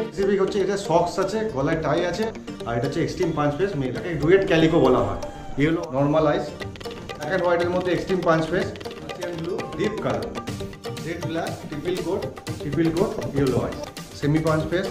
Specific হচ্ছে এটা socks আছে, গলায় টাই আছে, আর এটা হচ্ছে এক্সট্রিম পাঁচ ফেস মেল। এটাকে ডুয়েট ক্যালিকো বলা হয়। Yellow normal eyes, black and হোয়াইটের মধ্যে এক্সট্রিম পাঁচ face, Russian blue deep colour, jet black triple coat yellow eyes, semi পাঁচ ফেস,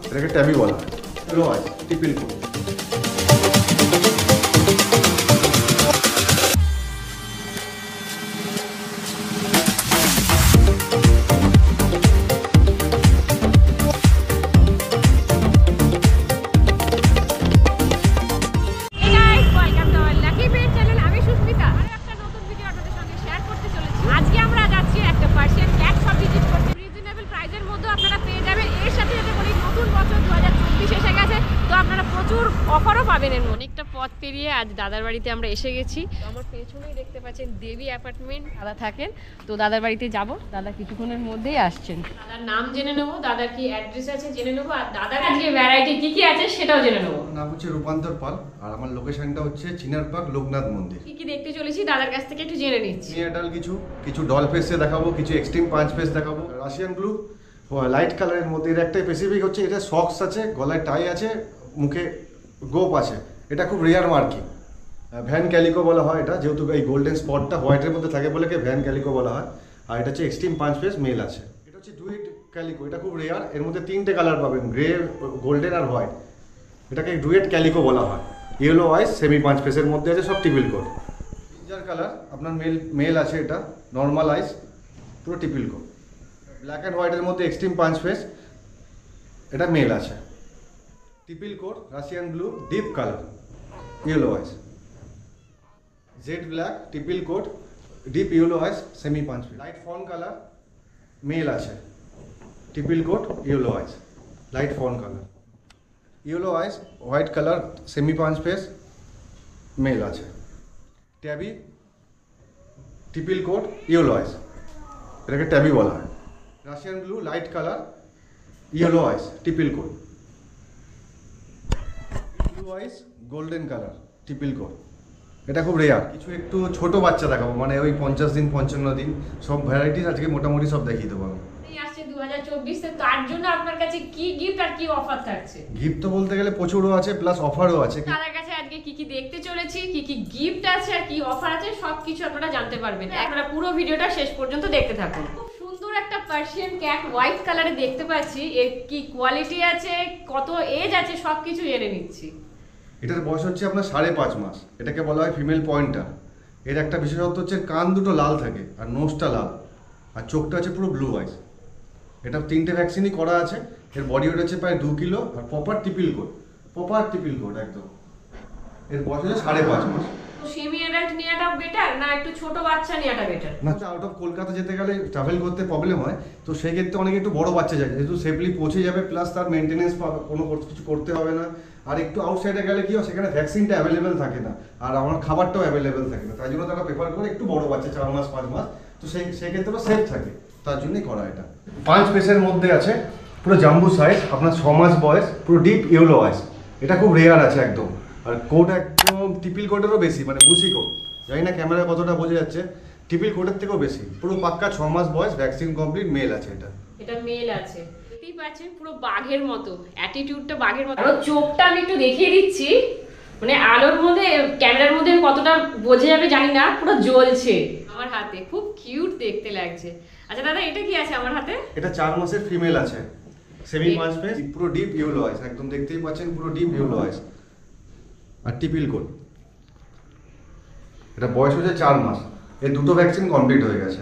এটাকে ট্যাবি বলা হয়। Yellow eyes triple coat. অফারও পাবেন এর মধ্যে। অনেকটা পথ পেরিয়ে আজ দাদার বাড়িতে আমরা এসে গেছি। আমার পেছনেই দেখতে পাচ্ছেন দেবী অ্যাপার্টমেন্ট, দাদা থাকেন। তো দাদার বাড়িতে যাব, দাদা কিছুক্ষণের মধ্যেই আসছেন। দাদার নাম জেনে নেবো, দাদার কি অ্যাড্রেস আছে জেনে নেবো, আর দাদার আজকে ভ্যারাইটি কি কি আছে সেটাও জেনে নেবো। নাম হচ্ছে রূপান্তর পাল, আর আমার লোকেশনটা হচ্ছে চিনারপাক লোকনাথ মন্দির। কি কি দেখতে চলেছি দাদার কাছ থেকে একটু জেনে নিচ্ছি। নিয়াডাল কিছু ডল ফেসে দেখাবো, কিছু এক্সট্রিম পাঁচ ফেস দেখাবো। রাশিয়ান ব্লু লাইট কালারের মধ্যে এর একটা স্পেসিফিক হচ্ছে এটা সক্স আছে, গলায় টাই আছে, মুখে গোপ আছে। এটা খুব রেয়ার মার্কিং। ভ্যান ক্যালিকো বলা হয় এটা, যেহেতু এই গোল্ডেন স্পটটা হোয়াইটের মধ্যে থাকে বলে ভ্যান ক্যালিকো বলা হয়। আর এটা হচ্ছে এক্সট্রিম পাঁচ ফেস মেল আছে। এটা হচ্ছে ডুয়েট ক্যালিকো, এটা খুব রেয়ার। এর মধ্যে তিনটে কালার পাবেন, গ্রে, গোল্ডেন আর হোয়াইট। এটাকে ডুয়েট ক্যালিকো বলা হয়। ইয়েলো আইস, সেমি পাঁচ ফেসের মধ্যে আছে, সব টিপিল কোড। জিঞ্জার কালার আপনার মেল আছে। এটা নর্মাল আইস, পুরো টিপিল কোড। ব্ল্যাক অ্যান্ড হোয়াইটের মধ্যে এক্সট্রিম পাঁচ ফেস, এটা মেল আছে। Triple coat Russian blue deep colour, yellow eyes. Jet black triple coat deep yellow eyes, semi পাঁচ face. Light fawn colour male আছে, triple coat yellow eyes, light fawn colour. Yellow eyes, white colour, semi পাঁচ face, male আছে। Tabby triple coat yellow eyes, এটাকে tabby বলা হয়। Russian blue light colour, yellow eyes, triple coat. Blue eyes golden colour, triple coat. এটা খুব rare. কিছু একটু ছোট বাচ্চা দেখাবো, মানে ওই 50 দিন 55 দিন, সব ভ্যারাইটিস আজকে মোটামুটি সব দেখিয়ে দেবো। আসছে 2024, তার জন্য আপনার কাছে কি গিফট আর কি অফার থাকছে? গিফট তো বলতে গেলে প্রচুরও আছে, প্লাস অফারও আছে। তাদের কাছে আজকে কি কি দেখতে চলেছি, কি কি গিফট আছে আর কি অফার আছে, সবকিছু আপনারা জানতে পারবেন। আপনারা পুরো ভিডিওটা শেষ পর্যন্ত দেখতে থাকুন। খুব সুন্দর একটা পার্সিয়ান ক্যাট হোয়াইট কালারে দেখতে পাচ্ছি। এর কি কোয়ালিটি আছে, কত এজ আছে, সবকিছু জেনে নিচ্ছি। এটার বয়স হচ্ছে আপনার 5.5 মাস। এটাকে বলা হয় ফিমেল পয়েন্টার। এর একটা বিশেষত্ব হচ্ছে কান দুটো লাল থাকে, আর নোজটা লাল, আর চোখটা হচ্ছে পুরো ব্লু আইস। এটা 3টে ভ্যাকসিনই করা আছে। এর বডি ওয়েট হচ্ছে প্রায় 2 কিলো, আর প্রপার টিপিল কোড একদম। এর বয়স হচ্ছে 5.5 মাস। সেমি অ্যাডাল্ট নেওয়াটা বেটার না একটু ছোট বাচ্চা নেওয়াটা বেটার? না, আউট অফ কলকাতা যেতে গেলে ট্রাভেল করতে প্রবলেম হয়, তো সেই ক্ষেত্রে অনেকে একটু বড় বাচ্চা যায়, যেহেতু সেফলি পৌঁছে যাবে, প্লাস তার মেনটেনেন্স কোনো কিছু করতে হবে না। আর একটু আউটসাইডে গেলে কি হয়, সেখানে ভ্যাকসিনটা অ্যাভেলেবেল থাকে না, আর আমার খাবারটাও অ্যাভেলেবেল থাকে না। তাই জন্য তারা প্রেফার করে একটু বড় বাচ্চা, 4 মাস 5 মাস, তো সেই ক্ষেত্রে সেফ থাকে, তার জন্যই করা এটা। 5 পেসের মধ্যে আছে, পুরো জাম্বু সাইজ, আপনার 6 মাস বয়স, পুরো ডিপ ইয়েলো আইস। এটা খুব রেয়ার আছে একদম। আর কোড একদম টিপিল কোডেরও বেশি, মানে বুসি কোড। জানি না ক্যামেরা কতটা বোঝা যাচ্ছে, টিপিল কোডের থেকেও বেশি। পুরো পাক্কা 6 মাস বয়স, ভ্যাকসিন কমপ্লিট, মেল আছে। এটা মেল আছে। দেখতেই পাচ্ছেন পুরো বাঘের মতো, অ্যাটিটিউডটা বাঘের মতো। আর চোখটা আমি একটু দেখিয়ে দিচ্ছি, মানে আলোর মধ্যে, ক্যামেরার মধ্যে কতটা বোঝা যাবে জানি না, পুরো জ্বলছে আমার হাতে। খুব কিউট দেখতে লাগছে। আচ্ছা দাদা, এটা কি আছে আমার হাতে? এটা 4 মাসের ফিমেল আছে, সেমি পাঁচ ফেস, পুরো ডিপ ইয়েলো আইস, একদম দেখতেই পাচ্ছেন পুরো ডিপ ইয়েলো আইস, আর টিপিল কোড। এটা বয়স হচ্ছে 4 মাস। এর 2টো ভ্যাকসিন কমপ্লিট হয়ে গেছে।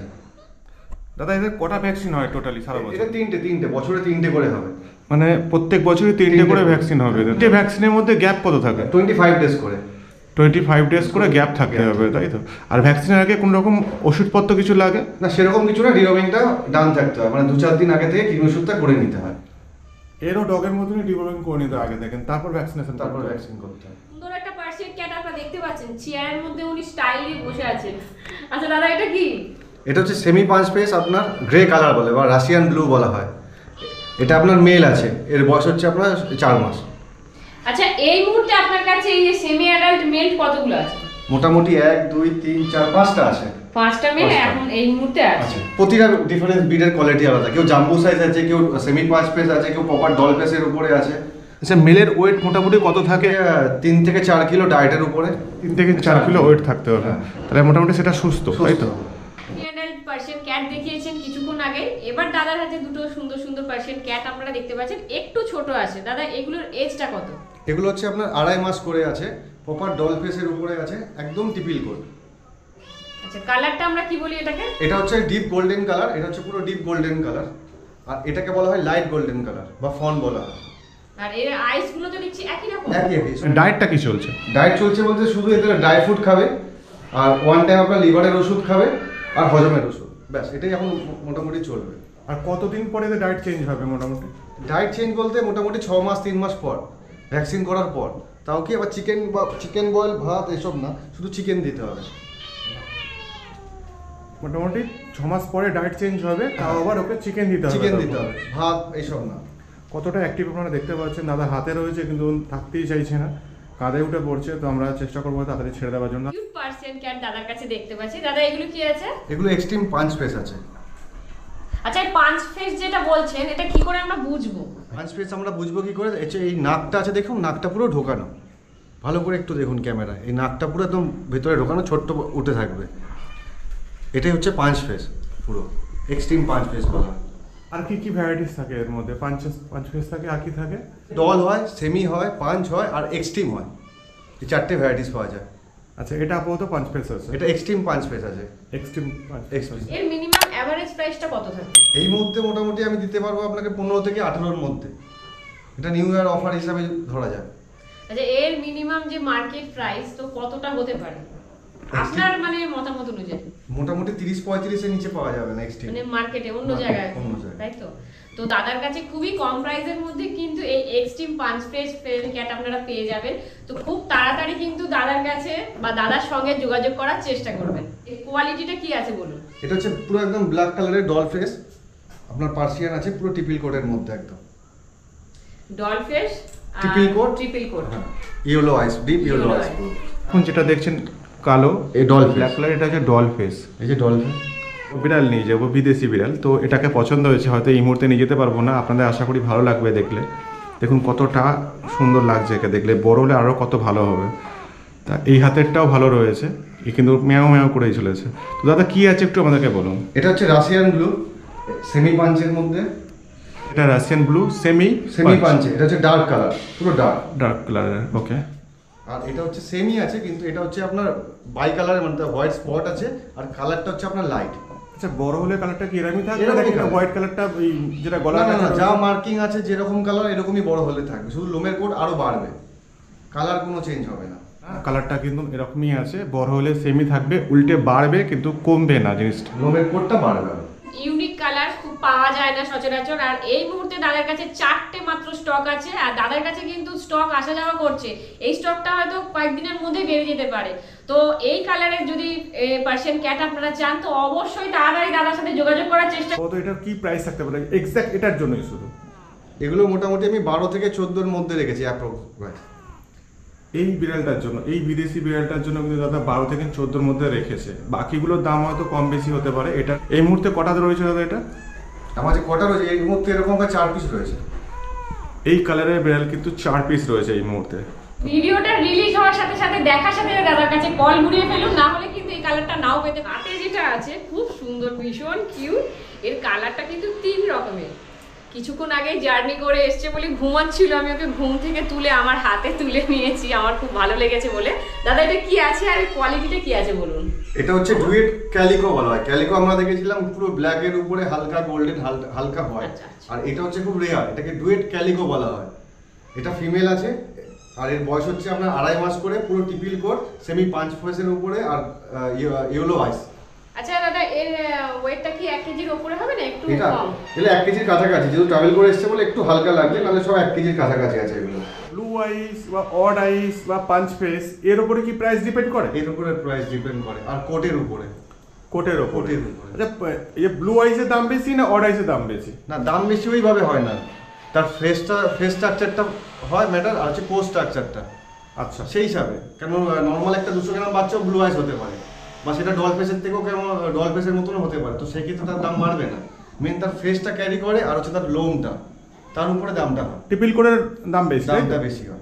দাদা এদের কটা ভ্যাকসিন হয় টোটালি সারা বছর? এটা 3টে বছরে 3টে করে হবে, মানে প্রত্যেক বছরই 3টে করে ভ্যাকসিন হবে। 3টে ভ্যাকসিনের মধ্যে গ্যাপ কত থাকে? 25 ডেজ করে। 25 ডেজ করে গ্যাপ থাকতে হবে, তাই তো? আর ভ্যাকসিনের আগে কোনো রকম ওষুধপত্র কিছু লাগে না? সেরকম কিছু না, ডিওর্মিংটা ডান থাকতে হয়, মানে 2-4 দিন আগে থেকে কিডনি ওষুধটা করে নিতে হয়। এরও ডগের মতনই ডিওর্মিং করে নিতে আগে দেখেন, তারপর ভ্যাকসিনেশন, তারপর ভ্যাকসিন করতে হয়। সুন্দর একটা পার্সিয়ান ক্যাট আপনারা দেখতে পাচ্ছেন, চেয়ারের মধ্যে উনি স্টাইলি বসে আছেন। আচ্ছা দাদা, এটা কি? এটা হচ্ছে সেমি পাঁচ ফেস, আপনার গ্রে কালার বলে বা রাশিয়ান ব্লু বলা হয়। এটা আপনার মেল আছে, এর বয়স হচ্ছে আপনার 4 মাস। আচ্ছা, এই মুহূর্তে আপনার কাছে এই যে সেমি অ্যাডাল্ট মেল কতগুলো আছে? মোটামুটি 1 2 3 4 5টা আছে। 5টা মেয়ে পাঁচটা। এখন এই মুহূর্তে আছে। আচ্ছা, প্রতিটা ডিফারেন্ট ব্রিডের কোয়ালিটি আলাদা, কেউ জাম্বো সাইজ আছে, কেউ সেমি 5 পিস আছে, কেউ প্রপার ডল পেসের উপরে আছে। আচ্ছা, মেলের ওয়েট মোটামুটি কত থাকে? 3 থেকে 4 কিলো ডায়েটের উপরে। 3 থেকে 4 কিলো ওয়েট থাকতে হবে, তাহলে মোটামুটি সেটা সুস্থ, তাই তো? পার্সিয়ান ক্যাট দেখিয়েছেন কিছুক্ষণ আগে, এবার দাদার হাতে দুটো সুন্দর সুন্দর পার্সিয়ান ক্যাট আপনারা দেখতে পাচ্ছেন, একটু ছোট আছে। দাদা এগুলোর এজটা কত? এগুলো হচ্ছে আপনার 2.5 মাস করে আছে, প্রপার ডল ফেসের উপরে আছে, একদম টিপিল কোড। আচ্ছা, কালারটা আমরা কি বলি এটাকে? এটা হচ্ছে ডিপ গোল্ডেন কালার, এটা হচ্ছে পুরো ডিপ গোল্ডেন কালার, আর এটাকে বলা হয় লাইট গোল্ডেন কালার বা ফন বলা হয়। আর এর আইস গুলো তো দেখছি একই রকম। একই। ডায়েটটা কি চলছে? ডায়েট চলছে বলতে শুধু এদের ড্রাই ফ্রুট খাবে, আর ওয়ান টাইম আপনার লিভারের ওষুধ খাবে আর হজমের ওষুধ, ব্যাস এটাই এখন মোটামুটি চলবে। আর কতদিন পরে এদের ডায়েট চেঞ্জ হবে মোটামুটি? ডায়েট চেঞ্জ বলতে মোটামুটি 6 মাস 3 মাস পর, ভ্যাকসিন করার পর। তাও কি আবার চিকেন বয়েল ভাত এসব না, শুধু চিকেন দিতে হবে। মোটামুটি 6 মাস পরে ডায়েট চেঞ্জ হবে, তাও আবার ওকে চিকেন দিতে হবে। চিকেন দিতে হবে, ভাত এইসব না। কতটা অ্যাক্টিভ আপনারা দেখতে পাচ্ছেন, দাদা হাতে রয়েছে কিন্তু থাকতেই চাইছে না, কাঁধে উঠে পড়ছে। তো আমরা চেষ্টা করবো তাড়াতাড়ি ছেড়ে দেওয়ার জন্য। কিউট পার্সিয়ান ক্যাট দাদার কাছে দেখতে পাচ্ছি। দাদা এগুলো কি আছে? এগুলো এক্সট্রিম পাঁচ ফেস আছে। আচ্ছা, এই 5 ফেস যেটা বলছেন এটা কি করে আমরা বুঝবো? পাঁচ ফেস আমরা বুঝবো কি করে? এই নাকটা আছে দেখুন, নাকটা পুরো ঢোকানো, ভালো করে একটু দেখুন ক্যামেরা, এই নাকটা পুরো একদম ভেতরে ঢোকানো, ছোট্ট উঠে থাকবে। এটাই হচ্ছে পাঁচ ফেস, পুরো এক্সট্রিম পাঁচ ফেস বলা হয়। আর কি কি ভ্যারাইটিস থাকে এর মধ্যে? পাঁচ ফেস থাকে, আর কি থাকে? ডল হয়, সেমি হয়, পাঁচ হয় আর এক্সট্রিম হয়, এই 4টে ভ্যারাইটিস পাওয়া যায়। আচ্ছা, এটা আপাতত 5 ফেস আছে, এটা এক্সট্রিম পাঁচ ফেস আছে। এক্সট্রিম 5 ফেস আছে। এর মিনিমাম এভারেজ প্রাইসটা কত থাকে? এই মুহূর্তে মোটামুটি আমি দিতে পারবো আপনাকে 15 থেকে 18-র মধ্যে, এটা নিউ ইয়ার অফার হিসাবে ধরা যায়। আচ্ছা, এর মিনিমাম যে মার্কেট প্রাইস তো কতটা হতে পারে আপনার মানে মতামত অনুযায়ী? মোটামুটি 30-35-এর নিচে পাওয়া যাবে না এক্সট্রিম, মানে মার্কেটে অন্য Market, জায়গায়, অন্য জায়গায়। তাই তো? তো দাদার কাছে খুবই কম প্রাইসের মধ্যে কিন্তু এই এক্সট্রিম পাঁচ ফেস ক্যাট আপনারা পেয়ে যাবেন। তো খুব তাড়াতাড়ি কিন্তু দাদার কাছে বা দাদার সঙ্গে যোগাযোগ করার চেষ্টা করবেন। এর কোয়ালিটিটা কি আছে বলুন? এটা হচ্ছে পুরো একদম ব্ল্যাক কালারের ডল ফেস, আপনার পার্সিয়ান আছে পুরো টিপিল কোডের মধ্যে, একদম doll face triple coat, triple coat, yellow eyes, deep yellow Yellow eyes. eyes। এখন যেটা দেখছেন কালো, এই ডল ব্ল্যাক কালার, এটা হচ্ছে ডল ফেস। এই যে ডল ফেস। বিড়াল নিয়ে যাবো, বিদেশি বিড়াল, তো এটাকে পছন্দ হয়েছে, হয়তো এই মুহূর্তে নিয়ে যেতে পারবো না, আপনাদের আশা করি ভালো লাগবে দেখলে। দেখুন কতটা সুন্দর লাগছে একে দেখলে, বড় হলে আরও কত ভালো হবে। তা এই হাতেরটাও ভালো রয়েছে, এ কিন্তু ম্যাও ম্যাও করেই চলেছে। তো দাদা কি আছে একটু আমাদেরকে বলুন। এটা হচ্ছে রাশিয়ান ব্লু, সেমি পাঞ্চের মধ্যে। এটা রাশিয়ান ব্লু সেমি পাঞ্চে, এটা হচ্ছে ডার্ক কালার, পুরো ডার্ক কালারের, ওকে। আর এটা হচ্ছে সেমি আছে, কিন্তু এটা হচ্ছে আপনার বাই কালারের, মানে হোয়াইট স্পট আছে, আর কালারটা হচ্ছে আপনার লাইট। আচ্ছা, বড় হলে কালারটা কি এরকমই থাকবে এরকমই নাকি থাকবে। হোয়াইট কালারটা যেটা না গলা না না, যা মার্কিং আছে যেরকম কালার এরকমই বড় হলে থাকবে, শুধু লোমের কোট আরো বাড়বে, কালার কোনো চেঞ্জ হবে না। কালারটা কিন্তু এরকমই আছে, বড় হলে সেমই থাকবে, উল্টে বাড়বে কিন্তু কমবে না জিনিসটা। লোমের কোটটা বাড়বে আরো। ইউনিক কালার খুব পাওয়া যায় না সচরাচর। আর এই মুহূর্তে দাদার কাছে 4টে মাত্র স্টক আছে, আর দাদার কাছে কিন্তু স্টক আসা যাওয়া করছে, এই স্টকটা হয়তো কয়েকদিনের মধ্যে বেরিয়ে যেতে পারে। তো এই কালারের যদি পার্সিয়ান ক্যাট আপনারা চান তো অবশ্যই তাড়াতাড়ি দাদার সাথে যোগাযোগ করার চেষ্টা। কত এটার কি প্রাইস থাকতে পারে এক্স্যাক্ট এটার জন্যই শুধু? এগুলো মোটামুটি আমি 12 থেকে 14-র মধ্যে রেখেছি অ্যাপ্রক্স। এই বিড়ালটার জন্য, এই বিদেশি বিড়ালটার জন্য কিন্তু দাদা 12 থেকে 14-র মধ্যে রেখেছে, বাকিগুলোর দাম হয়তো কম বেশি হতে পারে। এটা এই মুহূর্তে কটা রয়েছে দাদা? এটা আমার যে কটা রয়েছে এই মুহূর্তে এরকম 4 পিস রয়েছে। এই কালারের বিড়াল কিন্তু 4 পিস রয়েছে এই মুহূর্তে। ভিডিওটা রিলিজ হওয়ার সাথে সাথে দেখার সাথে দাদার কাছে কল ঘুরিয়ে ফেলুন, না হলে কিন্তু এই কালারটা নাও পেতে। হাতে যেটা আছে খুব সুন্দর, ভীষণ কিউট। এর কালারটা কিন্তু 3 রকমের। কিছুক্ষণ আগে জার্নি করে এসছে বলে ঘুমাচ্ছিল, আমি ওকে ঘুম থেকে তুলে আমার হাতে তুলে নিয়েছি, আমার খুব ভালো লেগেছে বলে। দাদা এটা কি আছে আর কোয়ালিটিটা কি আছে বলুন? এটা হচ্ছে ডুয়েট ক্যালিকো বলা হয়। ক্যালিকো আমরা দেখেছিলাম পুরো ব্ল্যাক এর উপরে হালকা গোল্ডেন হালকা হোয়াইট, আচ্ছা, আচ্ছা। আর এটা হচ্ছে খুব রেয়ার, এটাকে ডুয়েট ক্যালিকো বলা হয়। এটা ফিমেল আছে, আর এর বয়স হচ্ছে আপনার 2.5 মাস করে, পুরো টিপিল কোট, সেমি 5 ফেসের উপরে, আর ইয়েলো আইস। আচ্ছা দাদা, এর ওয়েটটা কি 1 কেজির উপরে হবে না একটু এটা কম? এগুলো 1 কেজির কাছাকাছি, যেহেতু ট্রাভেল করে এসছে বলে একটু হালকা লাগছে, নাহলে সব 1 কেজির কাছাকাছি আছে এগুলো। ব্লু আইস বা অড আইস বা পাঁচ ফেস, এর উপরে কি প্রাইস ডিপেন্ড করে? এর উপরে প্রাইস ডিপেন্ড করে, আর কোটের উপরে। কোটের উপরে। কোটের উপরে। আচ্ছা, এই ব্লু আইসের দাম বেশি না অড আইসের দাম বেশি? না, দাম বেশি ওইভাবে হয় না, তার ফেস স্ট্রাকচারটা হয় ম্যাটার, আর হচ্ছে কোর স্ট্রাকচারটা। আচ্ছা, সেই হিসাবে, কেন নর্মাল একটা 200 গ্রাম বাচ্চাও ব্লু আইস হতে পারে, বা সেটা ডল ফেসের থেকেও কেমন ডল ফেসের মতনও হতে পারে, তো সেক্ষেত্রে তার দাম বাড়বে না। মেন তার ফেসটা ক্যারি করে আর হচ্ছে তার লোমটা, তার উপরে দামটা হয়, টিপিল কোডের দাম বেশি, দামটা বেশি হয়।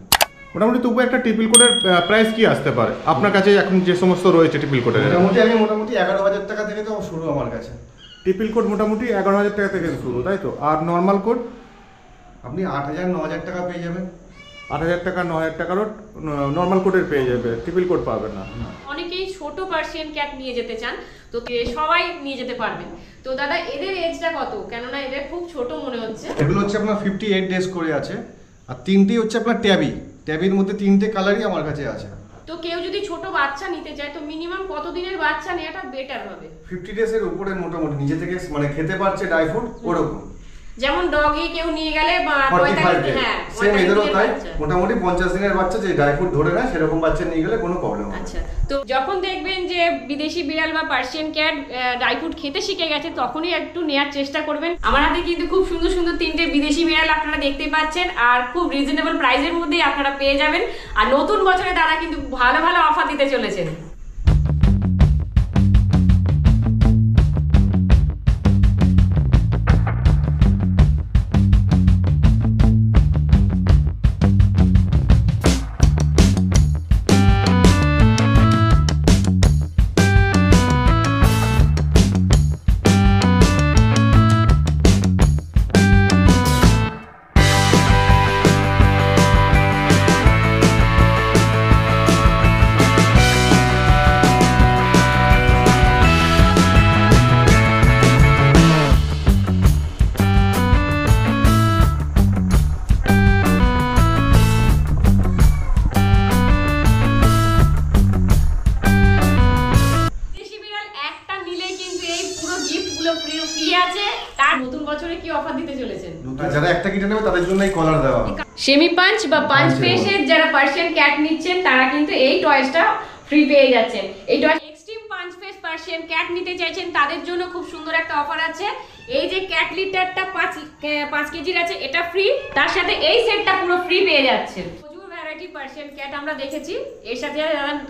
মোটামুটি তবু একটা টিপিল কোডের প্রাইস কি আসতে পারে আপনার কাছে এখন যে সমস্ত রয়েছে টিপিল কোডের? মোটামুটি 11,000 টাকা থেকে তো শুরু আমার কাছে। টিপিল কোড মোটামুটি 11,000 টাকা থেকে শুরু, তাই তো? আর নর্মাল কোড আপনি 8,000 9,000 টাকা পেয়ে যাবেন। 8,000 টাকা 9,000 টাকারও নর্মাল কোডের পেয়ে যাবে, টিপিল কোড পাবেন না। অনেকেই ছোট পার্সিয়ান ক্যাট নিয়ে যেতে চান, তো সবাই নিয়ে যেতে পারবেন। তো দাদা এদের এজটা কত? কেননা এদের খুব ছোট মনে হচ্ছে। এগুলো হচ্ছে আপনার 58 ডেজ করে আছে, আর 3টি হচ্ছে আপনার ট্যাবির মধ্যে 3টে কালারই আমার কাছে আছে। তো কেউ যদি ছোট বাচ্চা নিতে চায় তো মিনিমাম কত দিনের বাচ্চা নেওয়াটা বেটার হবে? 50 ডেজের উপরে মোটামুটি নিজে থেকে মানে খেতে পারছে ড্রাই ফ্রুট ওরকম। যেমন ডগি কেউ নিয়ে গেলে 45 ডে, হ্যাঁ সেম এদেরও তাই। বাচ্চা। মোটামুটি 50 দিনের বাচ্চা যে ড্রাই ফ্রুট ধরে না সেরকম বাচ্চা নিয়ে গেলে কোনো প্রবলেম হবে না। আচ্ছা, তো যখন দেখবেন যে বিদেশি বিড়াল বা পার্সিয়ান ক্যাট ড্রাই ফ্রুট খেতে শিখে গেছে তখনই একটু নেয়ার চেষ্টা করবেন। আমার হাতে কিন্তু খুব সুন্দর সুন্দর 3টে বিদেশি বিড়াল আপনারা দেখতে পাচ্ছেন, আর খুব রিজনেবল প্রাইসের মধ্যেই আপনারা পেয়ে যাবেন। আর নতুন বছরে তারা কিন্তু ভালো ভালো অফার দিতে চলেছেন। যারা একটা কিনে নেবে তাদের জন্য এই কলার দেওয়া হবে। সেমি পাঞ্চ বা পাঞ্চ ফেসের যারা পার্সিয়ান ক্যাট নিচ্ছেন তারা কিন্তু এই টয়েসটা ফ্রি পেয়ে যাচ্ছেন। এই toys extreme punch face Persian cat নিতে চাইছেন তাদের জন্য খুব সুন্দর একটা অফার আছে। এই যে ক্যাট লিটারটা 5 কেজির আছে এটা ফ্রি, তার সাথে এই সেটটা পুরো ফ্রি পেয়ে যাচ্ছেন। প্রচুর ভ্যারাইটি পার্সিয়ান ক্যাট আমরা দেখেছি। এর সাথে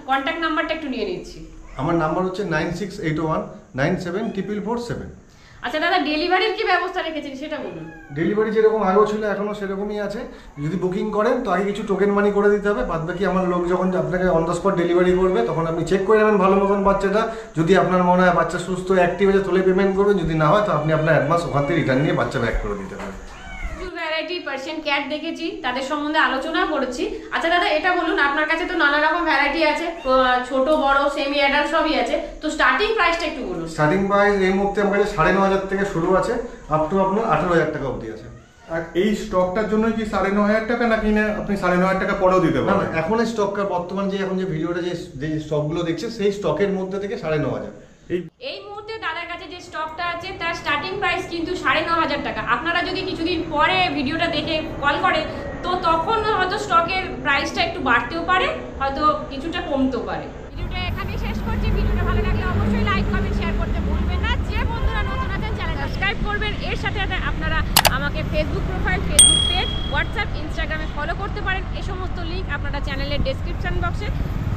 কন্ট্যাক্ট নাম্বারটা একটু নিয়ে নিচ্ছি। আমার নাম্বার হচ্ছে 9681974447। আচ্ছা দাদা, ডেলিভারির কি ব্যবস্থা রেখেছেন সেটা বলুন। ডেলিভারি যেরকম আগেও ছিল এখনো সেরকমই আছে। যদি বুকিং করেন তো আগে কিছু টোকেন মানি করে দিতে হবে, বাদ বাকি আমার লোক যখন আপনাকে অন দ্য স্পট ডেলিভারি করবে তখন আপনি চেক করে নেবেন ভালো মতন বাচ্চাটা। যদি আপনার মনে হয় বাচ্চা সুস্থ অ্যাক্টিভ আছে তাহলে পেমেন্ট করবেন, যদি না হয় তো আপনি আপনার অ্যাডভান্স ওখান থেকে রিটার্ন নিয়ে বাচ্চা ব্যাক করে দিতে পারেন। ভ্যারাইটি পার্সিয়ান ক্যাট দেখেছি, তাদের সম্বন্ধে আলোচনা করেছি। আচ্ছা দাদা এটা বলুন, আপনার কাছে তো নানা রকম ভ্যারাইটি আছে, ছোট বড় সেমি অ্যাডাল্ট সবই আছে, তো স্টার্টিং প্রাইসটা একটু বলুন। স্টার্টিং প্রাইস এই মুহূর্তে আমার কাছে 9,500 থেকে শুরু আছে, আপ টু আপনার 18,000 টাকা অবধি আছে। আর এই স্টকটার জন্য কি 9,500 টাকা নাকি না আপনি 9,500 টাকা পরেও দিতে পারবেন? না, এখন এই স্টকটা বর্তমান যে এখন যে ভিডিওটা যে স্টকগুলো দেখছে সেই স্টকের মধ্যে থেকে 9,500। এই মুহূর্তে দাদার কাছে যে স্টকটা আছে তার স্টার্টিং প্রাইস কিন্তু 9,500 টাকা। আপনারা যদি কিছুদিন পরে ভিডিওটা দেখে কল করেন তো তখন হয়তো স্টকের প্রাইসটা একটু বাড়তেও পারে, হয়তো কিছুটা কমতেও পারে। ভিডিওটা এখানেই শেষ করছি। ভিডিওটা ভালো লাগলে অবশ্যই লাইক কমেন্ট শেয়ার করতে ভুলবেন না। যে বন্ধুরা নতুন আছেন চ্যানেল সাবস্ক্রাইব করবেন। এর সাথে সাথে আপনারা আমাকে Facebook profile, Facebook page, WhatsApp, ইনস্টাগ্রামে ফলো করতে পারেন। এই সমস্ত লিঙ্ক আপনারা চ্যানেলের ডেসক্রিপশন বক্সে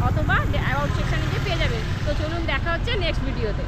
অথবা অ্যাবাউট সেকশনে গিয়ে পেয়ে যাবেন। তো চলুন দেখা হচ্ছে নেক্সট ভিডিওতে।